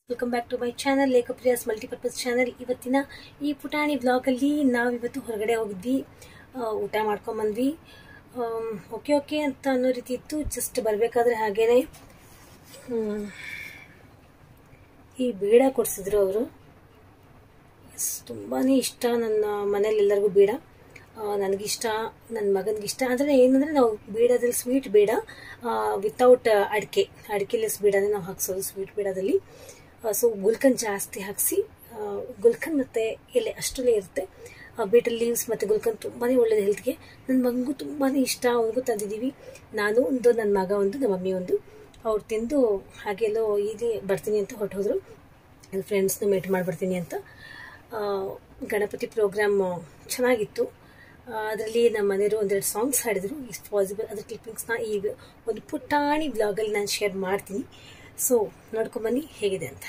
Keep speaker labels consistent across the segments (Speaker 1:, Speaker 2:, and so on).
Speaker 1: Welcome back to my channel Lekhapriya's multipurpose channel. ಇವತ್ತಿನ ಈ ಪುಟಾಣಿ ಬ್ಲಾಗಲ್ಲಿ ನಾವಿವತ್ತು ಹೊರಗಡೆ ಹೋಗಿದ್ವಿ, ಊಟ ಮಾಡ್ಕೊಂಬಂದ್ವಿ. ಓಕೆ ಅಂತ ಅನ್ನೋ ರೀತಿ ಇತ್ತು. ಜಸ್ಟ್ ಬರಬೇಕಾದ್ರೆ ಹಾಗೇನೆ ಈ ಬೀಡ ಕೊಡಿಸಿದ್ರು ಅವರು. ತುಂಬಾ ಇಷ್ಟ ನನ್ನ ಮನೇಲಿ ಎಲ್ಲರಿಗೂ ಬೀಡ. ನನಗಿಷ್ಟ, ನನ್ನ ಮಗನಿಗಿಷ್ಟ. ಅಂದರೆ ಏನಂದರೆ ನಾವು ಬೀಡದಲ್ಲಿ ಸ್ವೀಟ್ ಬೀಡ ವಿತೌಟ್ ಅಡಿಕೆಲೆಸ್ ಬೀಡನೇ ನಾವು ಹಾಕ್ಸೋದು ಸ್ವೀಟ್ ಬೀಡದಲ್ಲಿ. ಸೊ ಗುಲ್ಕನ್ ಜಾಸ್ತಿ ಹಾಕಿಸಿ, ಗುಲ್ಕನ್ ಮತ್ತು ಎಲೆ ಅಷ್ಟರಲ್ಲೇ ಇರುತ್ತೆ. ಬೀಟಲ್ ಲೀವ್ಸ್ ಮತ್ತು ಗುಲ್ಕನ್ ತುಂಬಾ ಒಳ್ಳೆಯದು ಹೆಲ್ತ್ಗೆ. ನನ್ನ ಮಗನಿಗೂ ತುಂಬಾ ಇಷ್ಟ, ಅವ್ರಿಗೂ ತಂದಿದ್ದೀವಿ. ನಾನು ಒಂದು, ನನ್ನ ಮಗ ಒಂದು, ನಮ್ಮ ಮಮ್ಮಿ ಒಂದು. ಅವ್ರು ತಿಂದು ಹಾಗೆಲ್ಲೋ ಇಲ್ಲಿ ಬರ್ತೀನಿ ಅಂತ ಹೊರಟೋದ್ರು. ನನ್ನ ಫ್ರೆಂಡ್ಸ್ನ ಮೀಟ್ ಮಾಡಿಬಿಡ್ತೀನಿ ಅಂತ. ಗಣಪತಿ ಪ್ರೋಗ್ರಾಮ್ ಚೆನ್ನಾಗಿತ್ತು. ಅದರಲ್ಲಿ ನಮ್ಮ ಮನೆಯವರು ಒಂದೆರಡು ಸಾಂಗ್ಸ್ ಹಾಡಿದರು. ಇಸ್ ಪಾಸಿಬಲ್ ಅದರ ಕ್ಲಿಪ್ಪಿಂಗ್ಸ್ನ ಈ ಒಂದು ಪುಟ್ಟಾಣಿ ಬ್ಲಾಗಲ್ಲಿ ನಾನು ಶೇರ್ ಮಾಡ್ತೀನಿ. ಸೊ ನೋಡ್ಕೊಂಬನ್ನಿ ಹೇಗಿದೆ ಅಂತ.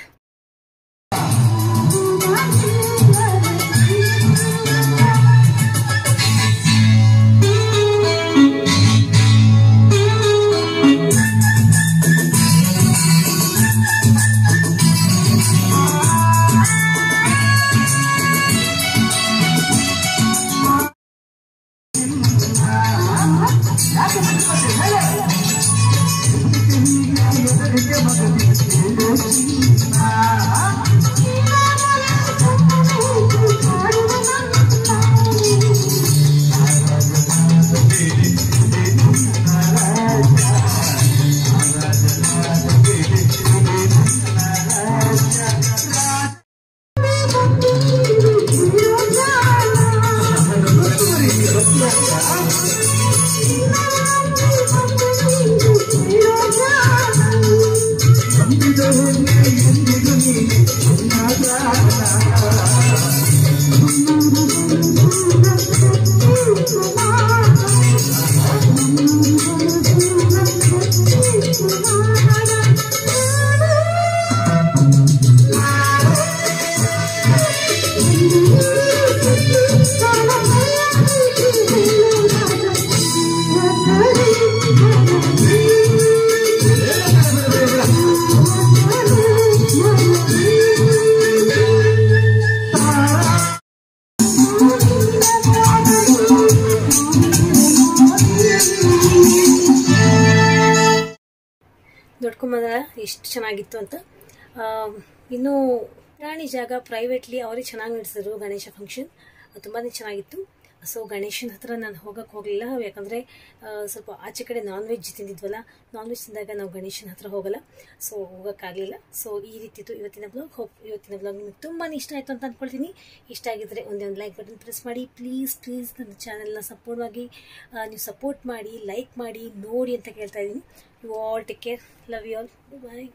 Speaker 1: ನೋಡ್ಕೊಂಬಂದ್ರೆ ಎಷ್ಟು ಚೆನ್ನಾಗಿತ್ತು ಅಂತ. ಇನ್ನು ಪ್ರಾಣಿ ಜಾಗ ಪ್ರೈವೇಟ್ಲಿ ಅವರೇ ಚೆನ್ನಾಗಿ ನಡೆಸಿದ್ರು ಗಣೇಶ ಫಂಕ್ಷನ್, ತುಂಬಾ ಚೆನ್ನಾಗಿತ್ತು. ಸೊ ಗಣೇಶನ ಹತ್ರ ನಾನು ಹೋಗಕ್ಕೆ ಹೋಗಲಿಲ್ಲ, ಯಾಕಂದರೆ ಸ್ವಲ್ಪ ಆಚೆ ಕಡೆ ನಾನ್ ವೆಜ್ ತಿಂದಿದ್ವಲ್ಲ. ನಾನ್ ವೆಜ್ ತಿಂದಾಗ ನಾವು ಗಣೇಶನ ಹತ್ರ ಹೋಗಲ್ಲ, ಸೊ ಹೋಗೋಕ್ಕಾಗಲಿಲ್ಲ. ಸೊ ಈ ರೀತಿತ್ತು ಇವತ್ತಿನ ಬ್ಲಾಗ್. ಇವತ್ತಿನ ಬ್ಲಾಗ್ ನಿಮಗೆ ತುಂಬಾ ಇಷ್ಟ ಆಯಿತು ಅಂತ ಅಂದ್ಕೊಳ್ತೀನಿ. ಇಷ್ಟ ಆಗಿದ್ರೆ ಒಂದೇ ಒಂದು ಲೈಕ್ ಬಟನ್ ಪ್ರೆಸ್ ಮಾಡಿ. ಪ್ಲೀಸ್ ನನ್ನ ಚಾನಲ್ನ ಸಂಪೂರ್ಣವಾಗಿ ನೀವು ಸಪೋರ್ಟ್ ಮಾಡಿ, ಲೈಕ್ ಮಾಡಿ, ನೋಡಿ ಅಂತ ಕೇಳ್ತಾ ಇದ್ದೀನಿ. You all take care, love you all, bye.